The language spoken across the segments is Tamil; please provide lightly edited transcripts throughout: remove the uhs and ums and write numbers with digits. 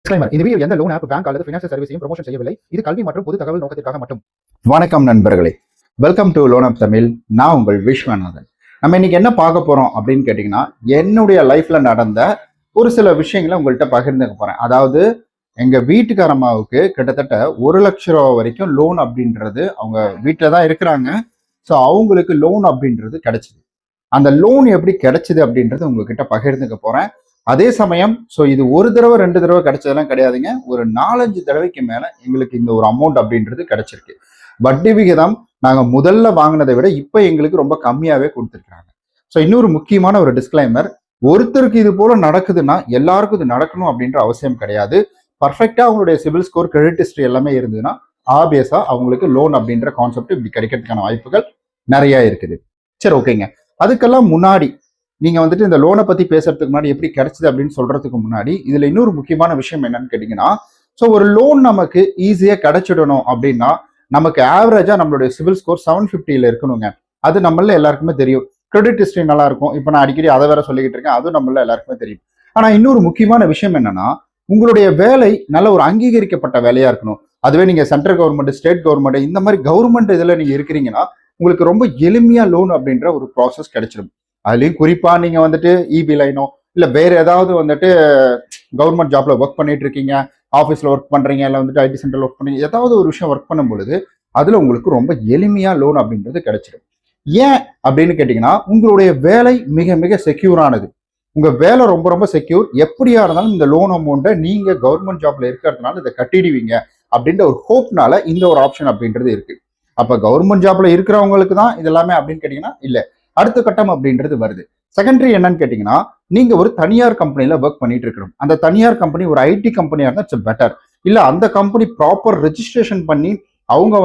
Disclaimer. இந்த வீடியோ எந்த லோன் ஆப், பேங்க் அல்லது ஃபினான்ஷியல் சர்வீஸையும் ப்ரமோஷன் செய்யவில்லை. இது கல்வி மற்றும் பொது தகவல் நோக்கத்திற்காக மட்டும். வணக்கம் நண்பர்களே, welcome to loan app Tamil. நான் உங்கள் விஸ்வநாதன். நம்ம இன்னைக்கு என்ன பார்க்க போறோம் அப்படின்னு கேட்டீங்கன்னா, என்னுடைய லைஃப்ல நடந்த ஒரு சில விஷயங்களை உங்கள்கிட்ட பகிர்ந்துக்க போறேன். அதாவது எங்க வீட்டுக்காரம்மாவுக்கு கிட்டத்தட்ட 1,00,000 ரூபா வரைக்கும் லோன் அப்படின்றது, அவங்க வீட்டில தான் இருக்கிறாங்க. ஸோ அவங்களுக்கு லோன் அப்படின்றது கிடைச்சிது. அந்த லோன் எப்படி கிடைச்சிது அப்படின்றது உங்ககிட்ட பகிர்ந்துக்க போறேன். அதே சமயம் இது ஒரு தடவை 2 தடவை கிடைச்சதெல்லாம் கிடையாதுங்க. ஒரு 4-5 தடவைக்கு மேல எங்களுக்கு இந்த ஒரு அமௌண்ட் அப்படின்றது கிடைச்சிருக்கு. வட்டி விகிதம் நாங்க முதல்ல வாங்கினதை விட இப்ப எங்களுக்கு ரொம்ப கம்மியாவே கொடுத்துருக்காங்க. இன்னொரு முக்கியமான ஒரு டிஸ்கிளைமர், ஒருத்தருக்கு இது போல நடக்குதுன்னா எல்லாருக்கும் இது நடக்கணும் அப்படின்ற அவசியம் கிடையாது. பர்ஃபெக்டா அவங்களுடைய சிவில் ஸ்கோர், கிரெடிட் ஹிஸ்டரி எல்லாமே இருந்ததுன்னா ஆப்வியஸா அவங்களுக்கு லோன் அப்படின்ற கான்செப்ட் இப்படி கிடைக்கிறதுக்கான வாய்ப்புகள் நிறைய இருக்குது. சரி, ஓகேங்க. அதுக்கெல்லாம் முன்னாடி நீங்க இந்த லோனை பத்தி பேசுறதுக்கு முன்னாடி எப்படி கிடைச்சது அப்படின்னு சொல்றதுக்கு முன்னாடி இதுல இன்னொரு முக்கியமான விஷயம் என்னன்னு கேட்டீங்கன்னா, ஒரு லோன் நமக்கு ஈஸியா கிடைச்சிடணும் அப்படின்னா நமக்கு ஆவரேஜா நம்மளுடைய சிவில் ஸ்கோர் 750 இருக்கணுங்க. அது நம்மள எல்லாருக்குமே தெரியும். கிரெடிட் ஹிஸ்டரி நல்லா இருக்கும். இப்ப நான் அடிக்கடி அதை வேற சொல்லிக்கிட்டு இருக்கேன். அதுவும் நம்மள எல்லாருக்குமே தெரியும். ஆனா இன்னொரு முக்கியமான விஷயம் என்னன்னா, உங்களுடைய வேலை நல்ல ஒரு அங்கீகரிக்கப்பட்ட வேலையா இருக்கணும். அதுவே நீங்க சென்ட்ரல் கவர்மெண்ட், ஸ்டேட் கவர்மெண்ட், இந்த மாதிரி கவர்மெண்ட் இதுல நீங்க இருக்கிறீங்கன்னா உங்களுக்கு ரொம்ப எளிமையா லோன் அப்படின்ற ஒரு ப்ராசஸ் கிடைச்சிடும். அதுலயும் குறிப்பா நீங்க இபி லைனோ இல்ல வேற ஏதாவது கவர்மெண்ட் ஜாப்ல ஒர்க் பண்ணிட்டு இருக்கீங்க, ஆஃபீஸ்ல ஒர்க் பண்றீங்க, இல்ல ஐடி சென்டர்ல ஒர்க் பண்ணீங்க, ஏதாவது ஒரு விஷயம் ஒர்க் பண்ணும் பொழுது அதுல உங்களுக்கு ரொம்ப எளிமையா லோன் அப்படின்றது கிடைச்சிடும். ஏன் அப்படின்னு கேட்டீங்கன்னா, உங்களுடைய வேலை மிக மிக செக்யூரானது. உங்க வேலை ரொம்ப ரொம்ப செக்யூர். எப்படியா இருந்தாலும் இந்த லோன் அமௌண்ட்டை நீங்க கவர்மெண்ட் ஜாப்ல இருக்கிறதுனால இதை கட்டிடுவீங்க அப்படின்ற ஒரு ஹோப்னால இந்த ஒரு ஆப்ஷன் அப்படின்றது இருக்கு. அப்ப கவர்மெண்ட் ஜாப்ல இருக்கிறவங்களுக்கு தான் இது எல்லாமே அப்படின்னு கேட்டீங்கன்னா இல்ல. அடுத்த கட்டம் அப்படின்றது வருது. செகண்டரி என்னன்னு கேட்டீங்கன்னா, நீங்க ஒரு தனியார் கம்பெனில ஒர்க் பண்ணிட்டு இருக்கணும். அந்த தனியார் கம்பெனி ஒரு ஐடி கம்பெனியா இருந்தா இட்ஸ் பெட்டர். இல்ல அந்த கம்பெனி ப்ராப்பர் ரெஜிஸ்ட்ரேஷன் பண்ணி அவங்க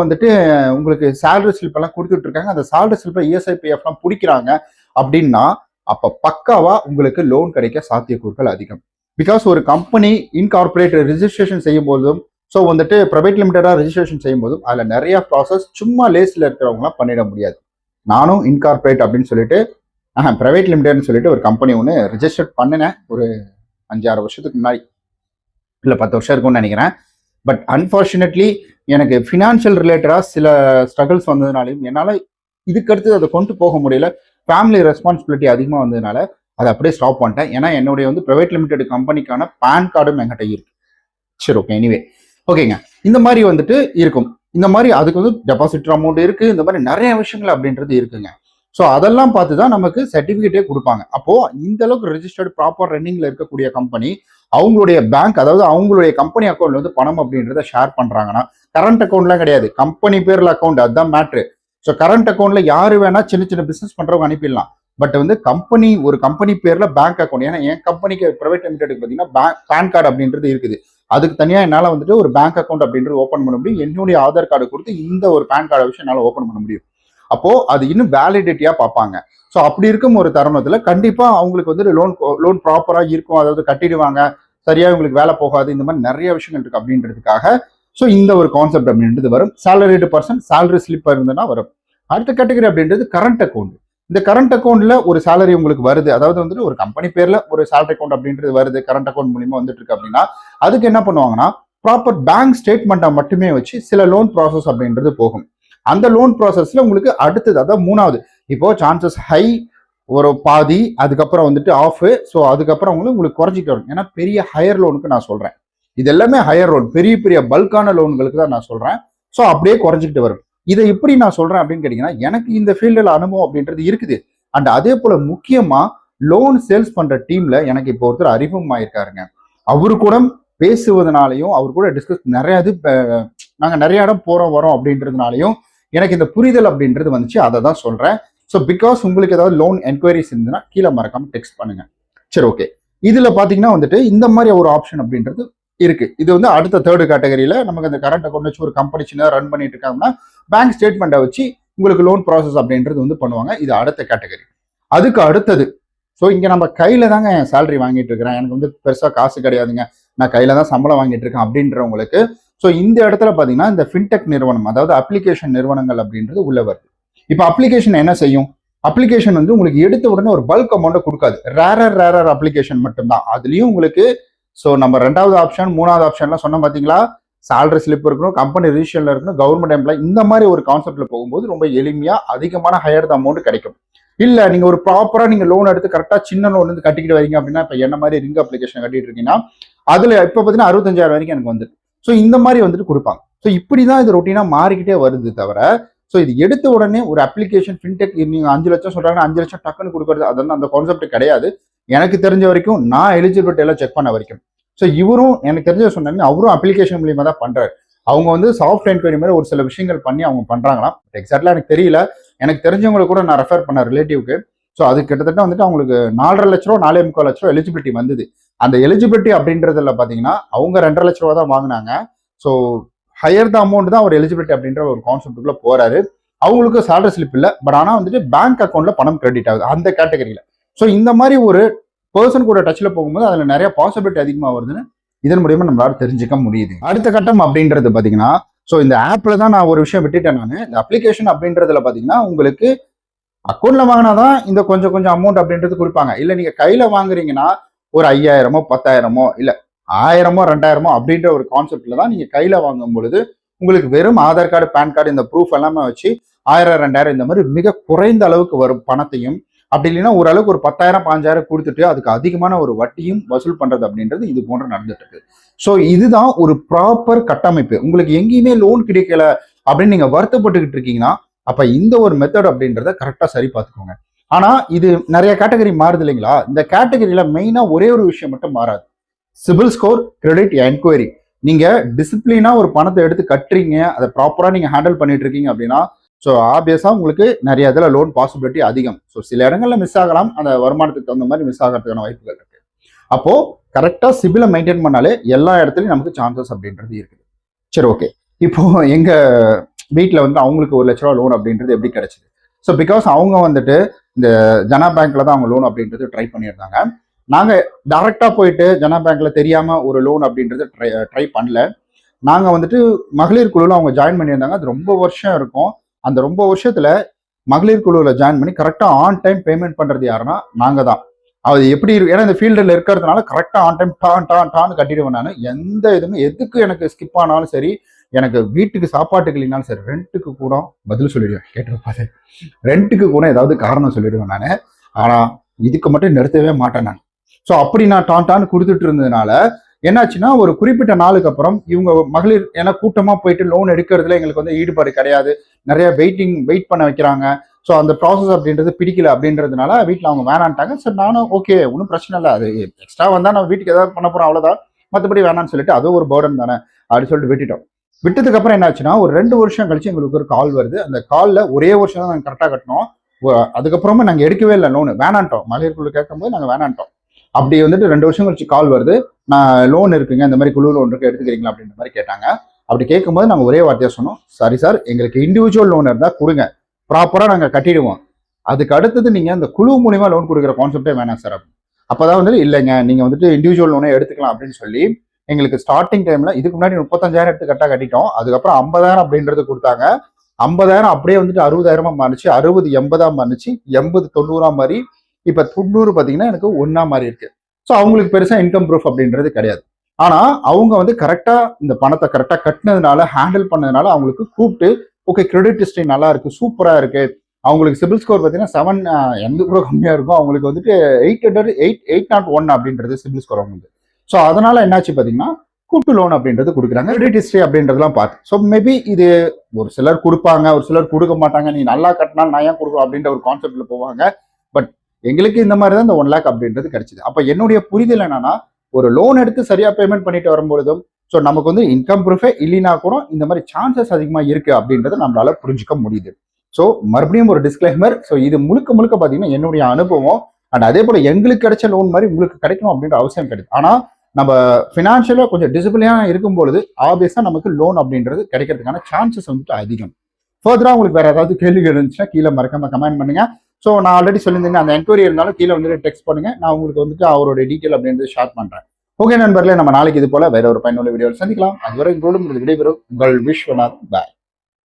உங்களுக்கு சேலரி ஸ்லிப் எல்லாம் கொடுத்துட்டு இருக்காங்க. அந்த சேலரி ஸ்லிப்ல இஎஸ்ஐபிஎஃப் எல்லாம் பிடிக்கிறாங்க அப்படின்னா அப்ப பக்காவா உங்களுக்கு லோன் கிடைக்க சாத்தியக்கூறுகள் அதிகம். பிகாஸ் ஒரு கம்பெனி இன்கார்பரேட் ரெஜிஸ்ட்ரேஷன் செய்யும் போதும் பிரைவேட் லிமிடெடா ரெஜிஸ்ட்ரேஷன் செய்யும் போதும் அதுல நிறைய ப்ராசஸ் சும்மா லேஸ்ல இருக்கிறவங்களாம் பண்ணிட முடியாது. நானும் இன்கார்பரேட் அப்படின்னு சொல்லிட்டு பிரைவேட் லிமிடெட்னு சொல்லிட்டு ஒரு கம்பெனி ஒன்று ரிஜிஸ்டர் பண்ணினேன் ஒரு 5-6 வருஷத்துக்கு முன்னாடி, இல்லை 10 வருஷம் இருக்கும்னு நினைக்கிறேன். பட் அன்ஃபார்ச்சுனேட்லி எனக்கு ஃபினான்ஷியல் ரிலேட்டடாக சில ஸ்ட்ரகிள்ஸ் வந்ததுனாலையும் என்னால் இதுக்கடுத்து அதை கொண்டு போக முடியல. ஃபேமிலி ரெஸ்பான்சிபிலிட்டி அதிகமாக வந்ததுனால அதை அப்படியே ஸ்டாப் பண்ணிட்டேன். ஏன்னா என்னுடைய பிரைவேட் லிமிடெட் கம்பெனிக்கான பேன் கார்டும் என்கிட்ட இருக்கு. சரி, ஓகே. எனிவே, ஓகேங்க. இந்த மாதிரி இருக்கும். இந்த மாதிரி அதுக்கு டெபாசிட் அமௌண்ட் இருக்கு. இந்த மாதிரி நிறைய விஷயங்கள் அப்படின்றது இருக்குங்க. அதெல்லாம் பார்த்து தான் நமக்கு சர்டிபிகேட்டே கொடுப்பாங்க. அப்போ இந்த அளவுக்கு ரெஜிஸ்டர்டு ப்ராப்பர் ரன்னிங்ல இருக்கக்கூடிய கம்பெனி அவங்களுடைய பேங்க், அதாவது அவங்களுடைய கம்பெனி அக்கௌண்ட்ல பணம் அப்படின்றத ஷேர் பண்றாங்கன்னா, கரண்ட் அக்கௌண்ட்லாம் கிடையாது, கம்பெனி பேர்ல அக்கௌண்ட், அதுதான் மேட்ரு. கரண்ட் அக்கௌண்ட்ல யாரு வேணா சின்ன சின்ன பிசினஸ் பண்றவங்க அனுப்பிடலாம். பட் ஒரு கம்பெனி பேர்ல பேங்க் அக்கௌண்ட், ஏன்னா என் கம்பெனிக்கு பிரைவேட் லிமிடெடுக்கு பார்த்தீங்கன்னா பேன் கார்டு அப்படின்றது இருக்குது. அதுக்கு தனியா என்னால ஒரு பேங்க் அக்கௌண்ட் அப்படின்றது ஓப்பன் பண்ண முடியும். என்னுடைய ஆதார் கார்டு கொடுத்து இந்த ஒரு பேன் கார்டு விஷயம் என்னால ஓப்பன் பண்ண முடியும். அப்போ அது இன்னும் வேலிடிட்டியா பார்ப்பாங்க. அப்படி இருக்கும் ஒரு தருணத்துல கண்டிப்பா அவங்களுக்கு லோன் ப்ராப்பரா இருக்கும், அதாவது கட்டிடுவாங்க, சரியா உங்களுக்கு வேலை போகாது, இந்த மாதிரி நிறைய விஷயங்கள் இருக்கு அப்படின்றதுக்காக இந்த ஒரு கான்செப்ட் அப்படின்றது வரும். சேலரிடு பர்சன் சேலரி ஸ்லிப் இருந்ததுன்னா வரும். அடுத்த கேட்டகரி அப்படின்றது கரண்ட் அக்கௌண்ட். இந்த கரண்ட் அக்கௌண்ட்ல ஒரு சேலரி உங்களுக்கு வருது, அதாவது ஒரு கம்பெனி பேர்ல ஒரு சேலரி அக்கௌண்ட் அப்படின்றது வருது, கரண்ட் அக்கௌண்ட் மூலியமா வந்துட்டு இருக்கு அப்படின்னா அதுக்கு என்ன பண்ணுவாங்கன்னா, ப்ராப்பர் பேங்க் ஸ்டேட்மெண்ட்டை மட்டுமே வச்சு சில லோன் ப்ராசஸ் அப்படின்றது போகும். அந்த லோன் ப்ராசஸ்ல உங்களுக்கு அடுத்தது, அதாவது 3வது, இப்போ சான்சஸ் ஹை, ஒரு பாதி, அதுக்கப்புறம் ஆஃப். அதுக்கப்புறம் உங்களுக்கு குறைஞ்சிட்டு வரும். ஏன்னா பெரிய ஹையர் லோனுக்கு நான் சொல்றேன். இது எல்லாமே ஹையர் லோன், பெரிய பெரிய பல்கான லோன்களுக்கு தான் நான் சொல்றேன். அப்படியே குறைஞ்சிட்டு வரும். இதை எப்படி நான் சொல்றேன் அப்படின்னு கேட்டீங்கன்னா, எனக்கு இந்த ஃபீல்டில் அனுபவம் அப்படின்றது இருக்குது. அண்ட் அதே போல முக்கியமா லோன் சேல்ஸ் பண்ற டீம்ல எனக்கு இப்போ ஒருத்தர் அறிமுகமாயிருக்காருங்க. அவரு கூட பேசுவதனாலையும் அவர் கூட டிஸ்கஸ் நாங்க நிறைய இடம் போறோம் வரோம் அப்படின்றதுனாலையும் எனக்கு இந்த புரிதல் அப்படின்றது வந்துச்சு. அதை தான் சொல்றேன். பிகாஸ் உங்களுக்கு ஏதாவது லோன் என்கொயரிஸ் இருந்ததுன்னா கீழே மறக்காம டெக்ஸ்ட் பண்ணுங்க. சரி, ஓகே. இதுல பாத்தீங்கன்னா இந்த மாதிரி ஒரு ஆப்ஷன் அப்படின்றது இருக்கு. இது அடுத்த 3rd கேட்டகரியில நமக்கு அந்த கரண்ட் அக்கௌண்ட் வச்சு ஒரு கம்பெனி சின்ன ரன் பண்ணிட்டு இருக்காங்கன்னா பேங்க் ஸ்டேட்மெண்ட்டை வச்சு உங்களுக்கு லோன் ப்ராசஸ் அப்படின்றது பண்ணுவாங்க. இது அடுத்த கேட்டகரி. அதுக்கு அடுத்தது, இங்க நம்ம கையில தாங்க என் சேலரி வாங்கிட்டு இருக்கிறேன், எனக்கு பெருசா காசு கிடையாதுங்க, நான் கையில தான் சம்பளம் வாங்கிட்டு இருக்கேன் அப்படின்றவங்களுக்கு இந்த இடத்துல பாத்தீங்கன்னா இந்த ஃபின்டெக் நிறுவனம், அதாவது அப்ளிகேஷன் நிறுவனங்கள் அப்படின்றது உள்ள வருது. இப்போ அப்ளிகேஷன் என்ன செய்யும்? அப்ளிகேஷன் உங்களுக்கு எடுத்த உடனே ஒரு பல்க் அமௌண்ட்டை கொடுக்காது. ரேரர் அப்ளிகேஷன் மட்டும்தான். அதுலயும் உங்களுக்கு ஸோ நம்ம ரெண்டாவது ஆப்ஷன் மூணாவது ஆப்ஷன்லாம் சொன்னோம் பார்த்தீங்களா, சேலரி ஸ்லிப் இருக்கணும், கம்பெனி ரிஜிஸ்ட்ரேஷன்ல இருக்கணும், கவர்மெண்ட் எம்ப்ளாய், இந்த மாதிரி ஒரு கான்செப்ட்ல போகும்போது ரொம்ப எளிமையா அதிகமான ஹையர் அமௌண்ட் கிடைக்கும். இல்ல நீங்க ஒரு ப்ராப்பரா நீங்க லோன் எடுத்து கரெக்டா சின்ன லோன் வந்து கட்டிக்கிட்டு வரீங்க அப்படின்னா, இப்ப என்ன மாதிரி ரிங் அப்ளிகேஷன் கட்டிட்டு இருக்கீங்கன்னா அதுல இப்ப பாத்தீங்கன்னா 65,000 வரைக்கும் எனக்கு வந்து ஸோ இந்த மாதிரி வந்துட்டு கொடுப்பாங்க. ஸோ இப்படிதான் இது ரொட்டீனா மாறிக்கிட்டே வருது தவிர, ஸோ இது எடுத்த உடனே ஒரு அப்ளிகேஷன் ஃபின்டெக் நீங்க 5 லட்சம் சொல்றாங்கன்னா 5 லட்சம் டக்குன்னு கொடுக்கறது அதெல்லாம் அந்த கான்செப்ட் கிடையாது. எனக்கு தெரிஞ்ச வரைக்கும் நான் எலிஜிபிலிட்டி எல்லாம் செக் பண்ண வரைக்கும். ஸோ இவரும் எனக்கு தெரிஞ்ச சொன்னாங்க, அவரும் அப்ளிகேஷன் மூலியமா தான் பண்றாரு. அவங்க வந்து சாஃப்ட் என்கொயரி மாதிரி ஒரு சில விஷயங்கள் பண்ணி அவங்க பண்றாங்களாம். எக்ஸாக்ட்லா எனக்கு தெரியல. எனக்கு தெரிஞ்சவங்களை கூட நான் ரெஃபர் பண்ண ரிலேட்டிவ்க்கு. ஸோ அது கிட்டத்தட்ட வந்துட்டு அவங்களுக்கு 4.5 லட்ச ரூபா 4.25 லட்ச ரூபா எலிஜிபிலிட்டி வந்தது. அந்த எலிஜிபிலிட்டி அப்படின்றதுல பாத்தீங்கன்னா அவங்க 2.5 லட்ச ரூபா தான் வாங்கினாங்க. ஸோ ஹையர் த அமௌண்ட் தான் ஒரு எலிஜிபிலிட்டி அப்படின்ற ஒரு கான்செப்டுக்குள்ள போறாரு. அவங்களுக்கு சேலரி ஸ்லிப் இல்லை, பட் ஆனா வந்துட்டு பேங்க் அக்கௌண்ட்ல பணம் கிரெடிட் ஆகுது அந்த கேட்டகரியில. ஸோ இந்த மாதிரி ஒரு பர்சன் கூட டச்ல போகும்போது அதுல நிறைய பாசிபிலிட்டி அதிகமா வருதுன்னு இதன் மூலியமா நம்மளால தெரிஞ்சுக்க முடியுது. அடுத்த கட்டம் அப்படின்றது பாத்தீங்கன்னா, ஸோ இந்த ஆப்ல தான் நான் ஒரு விஷயம் விட்டுட்டேன். நான் இந்த அப்ளிகேஷன் அப்படின்றதுல பாத்தீங்கன்னா உங்களுக்கு அக்கௌண்ட்ல வாங்கினாதான் இந்த கொஞ்சம் கொஞ்சம் அமௌண்ட் அப்படின்றது கொடுப்பாங்க. இல்ல நீங்க கையில வாங்குறீங்கன்னா ஒரு 5,000மோ 10,000மோ இல்ல 1000மோ 2,000மோ அப்படின்ற ஒரு கான்செப்ட்ல தான் நீங்க கையில வாங்கும் பொழுது உங்களுக்கு வெறும் ஆதார் கார்டு, பேன் கார்டு, இந்த ப்ரூஃப் எல்லாமே வச்சு 1000 2,000 இந்த மாதிரி மிக குறைந்த அளவுக்கு வரும் பணத்தையும், அப்படி இல்லைன்னா ஓரளவுக்கு ஒரு 10,000 5,000 கொடுத்துட்டு அதுக்கு அதிகமான ஒரு வட்டியும் வசூல் பண்றது அப்படின்றது இது போன்ற நடந்துட்டு இருக்கு. ஸோ இதுதான் ஒரு ப்ராப்பர் கட்டமைப்பு. உங்களுக்கு எங்கேயுமே லோன் கிடைக்கல அப்படின்னு நீங்க வருத்தப்பட்டுக்கிட்டு இருக்கீங்கன்னா, அப்ப இந்த ஒரு மெத்தட் அப்படின்றத கரெக்டா சரி பார்த்துக்கோங்க. ஆனா இது நிறைய கேட்டகரி மாறுது இல்லைங்களா? இந்த கேட்டகரியில மெயினா ஒரே ஒரு விஷயம் மட்டும் மாறாது. CIBIL score, credit enquiry. நீங்க டிசிப்ளினா ஒரு பணத்தை எடுத்து கட்டுறீங்க, அதை ப்ராப்பரா நீங்க ஹேண்டில் பண்ணிட்டு இருக்கீங்க அப்படின்னா, ஸோ ஆப்வியஸா உங்களுக்கு நிறைய இதில் லோன் பாசிபிலிட்டி அதிகம். ஸோ சில இடங்கள்ல மிஸ் ஆகலாம், அந்த வருமானத்துக்கு தகுந்த மாதிரி மிஸ் ஆகிறதுக்கான வாய்ப்புகள் இருக்கு. அப்போ கரெக்டா சிபிலை மெயின்டைன் பண்ணாலே எல்லா இடத்துலையும் நமக்கு சான்சஸ் அப்படின்றது இருக்குது. சரி, ஓகே. இப்போ எங்க வீட்டில் வந்து அவங்களுக்கு 1 லட்ச ரூபா லோன் அப்படின்றது எப்படி கிடைச்சது? ஸோ பிகாஸ் அவங்க வந்துட்டு இந்த ஜனா பேங்க்ல தான் அவங்க லோன் அப்படின்றது ட்ரை பண்ணியிருந்தாங்க. நாங்க டைரக்டா போயிட்டு ஜனா பேங்க்ல தெரியாம ஒரு லோன் அப்படின்றது ட்ரை பண்ணல. நாங்க வந்துட்டு மகளிர் குழுவில் அவங்க ஜாயின் பண்ணியிருந்தாங்க. அது ரொம்ப வருஷம் இருக்கும். அந்த ரொம்ப வருஷத்துல மகளிர் குழுவில் ஜாயின் பண்ணி கரெக்டா ஆன் டைம் பேமெண்ட் பண்றது யாருன்னா நாங்க தான். அது எப்படி இருக்கு, ஏன்னா இந்த ஃபீல்டில் இருக்கிறதுனால கரெக்டா ஆன் டைம் டான்னு கட்டிடுவேன். நான் எந்த இதுவுமே எதுக்கு எனக்கு ஸ்கிப் ஆனாலும் சரி, எனக்கு வீட்டுக்கு சாப்பாட்டுக்கு இல்லைனாலும் சரி, ரெண்ட்டுக்கு கூட பதில் சொல்லிடுவேன். கேட்டிருப்பாரு, ரெண்ட்டுக்கு கூட ஏதாவது காரணம் சொல்லிடுவேன் நான். ஆனா இதுக்கு மட்டும் நிறுத்தவே மாட்டேன் நான். ஸோ அப்படி நான் டான்னு கொடுத்துட்டு இருந்ததுனால என்னாச்சுன்னா, ஒரு குறிப்பிட்ட நாளுக்கு அப்புறம் இவங்க மகளிர் ஏன்னா கூட்டமா போயிட்டு லோன் எடுக்கிறதுல எங்களுக்கு வந்து ஈடுபாடு கிடையாது. நிறைய வெயிட் பண்ண வைக்கிறாங்க. ஸோ அந்த ப்ராசஸ் அப்படின்றது பிடிக்கல அப்படின்றதுனால வீட்டில் அவங்க வேணான்ட்டாங்க. சரி, நானும் ஓகே, ஒன்றும் பிரச்சனை இல்லை, அது எக்ஸ்ட்ரா வந்தா நம்ம வீட்டுக்கு ஏதாவது பண்ண போறோம் அவ்வளோதான், மற்றபடி வேணான்னு சொல்லிட்டு அது ஒரு பேர்டன் தானே அப்படின்னு சொல்லிட்டு விட்டுட்டோம். விட்டதுக்கு அப்புறம் என்னாச்சுன்னா, ஒரு 2 வருஷம் கழிச்சு எங்களுக்கு ஒரு கால் வருது. அந்த காலில் ஒரே வருஷம் தான் நாங்கள் கரெக்டாக கட்டணும். அதுக்கப்புறமா நாங்கள் எடுக்கவே இல்லை லோனு, வேணான்ட்டோம். மகளிர் குழு கேட்கும்போது நாங்கள் வேணான்ட்டோம். அப்படி வந்துட்டு 2 வருஷம் கழிச்சு கால் வருது, நான் லோன் இருக்குங்க, இந்த மாதிரி குழு லோன் இருக்கு, எடுத்துக்கிறீங்களா அப்படின்ற மாதிரி கேட்டாங்க. அப்படி கேட்கும்போது நாங்கள் ஒரே வார்த்தையாக சொன்னோம், சாரி சார், எங்களுக்கு இண்டிவிஜுவல் லோன் இருந்தால் கொடுங்க, ப்ராப்பராக நாங்கள் கட்டிடுவோம். அதுக்கு அடுத்தது நீங்கள் அந்த குழு மூலியமா லோன் கொடுக்குற கான்செப்டே வேணாம் சார். அப்போதான் வந்துட்டு இல்லைங்க, நீங்கள் வந்துட்டு இண்டிவிஜுவல் லோனே எடுத்துக்கலாம் அப்படின்னு சொல்லி எங்களுக்கு ஸ்டார்டிங் டைம்ல இதுக்கு முன்னாடி 35,000 எடுத்து கட்டிட்டோம். அதுக்கப்புறம் 50,000 அப்படின்றது கொடுத்தாங்க. 50,000 அப்படியே வந்துட்டு 60,000 மாறிச்சு, 60 80 மாறிச்சு, 80 90 மாதிரி, இப்ப 90 பாத்தீங்கன்னா எனக்கு 1 மாதிரி இருக்கு. ஸோ அவங்களுக்கு பெருசா இன்கம் ப்ரூஃப் அப்படின்றது கிடையாது. ஆனா அவங்க வந்து கரெக்டா இந்த பணத்தை கரெக்டா கட்டினதுனால, ஹேண்டில் பண்ணதுனால அவங்களுக்கு கூப்பிட்டு, ஓகே கிரெடிட் ஹிஸ்டரி நல்லா இருக்கு, சூப்பரா இருக்கு, அவங்களுக்கு சிபில் ஸ்கோர் பார்த்தீங்கன்னா 7 எந்த கூட கம்மியா இருக்கும், அவங்களுக்கு வந்துட்டு 801 அப்படின்றது சிபில் ஸ்கோர் அவங்களுக்கு. ஸோ அதனால என்னாச்சு பார்த்தீங்கன்னா, கூட்டு லோன் அப்படின்றது கொடுக்குறாங்க. கிரெடிட் ஹிஸ்டரி அப்படின்றதுலாம் பார்த்து. ஸோ மேபி இது ஒரு சிலர் கொடுப்பாங்க, ஒரு சிலர் கொடுக்க மாட்டாங்க. நீ நல்லா கட்டினா நான் ஏன் கொடுக்கும் அப்படின்ற ஒரு கான்செப்ட்ல போவாங்க. பட் எங்களுக்கு இந்த மாதிரி தான் இந்த 1 lakh அப்படின்றது கிடைச்சிது. அப்போ என்னுடைய புரிதல் என்னன்னா, ஒரு லோன் எடுத்து சரியா பேமெண்ட் பண்ணிட்டு வரும்பொழுதும், ஸோ நமக்கு வந்து இன்கம் ப்ரூஃபே இல்லைனா கூட இந்த மாதிரி சான்சஸ் அதிகமாக இருக்கு அப்படின்றத நம்மளால புரிஞ்சுக்க முடியுது. ஸோ மறுபடியும் ஒரு டிஸ்க்ளைமர், ஸோ இது முழுக்க முழுக்க பார்த்தீங்கன்னா என்னுடைய அனுபவம். அண்ட் அதே போல எங்களுக்கு கிடைச்ச லோன் மாதிரி உங்களுக்கு கிடைக்கணும் அப்படின்ற அவசியம் கிடையாது. ஆனா நம்ம ஃபினான்ஷியலா கொஞ்சம் டிசிப்ளினா இருக்கும்பொழுது ஆப்வியஸா நமக்கு லோன் அப்படின்றது கிடைக்கிறதுக்கான சான்சஸ் வந்துட்டு அதிகம். ஃபர்தரா உங்களுக்கு வேற ஏதாவது கேள்விகள் இருந்துச்சுன்னா கீழே மறக்காம கமெண்ட் பண்ணுங்க. ஸோ நான் ஆல்ரெடி சொல்லியிருந்தேன், அந்த என்கொயரி இருந்தாலும் கீழே வந்துட்டு டெக்ஸ்ட் பண்ணுங்க, நான் உங்களுக்கு வந்துட்டு அவரோட டீட்டெயில் அப்படின்றது ஷேர் பண்றேன். ஓகே நண்பர்களே, நம்ம நாளைக்கு இது போல வேற ஒரு பயனுள்ள வீடியோவில் சந்திக்கலாம். அதுவரை உங்களோடு விடைபெறும் உங்கள் விஸ்வநாத். பாய்.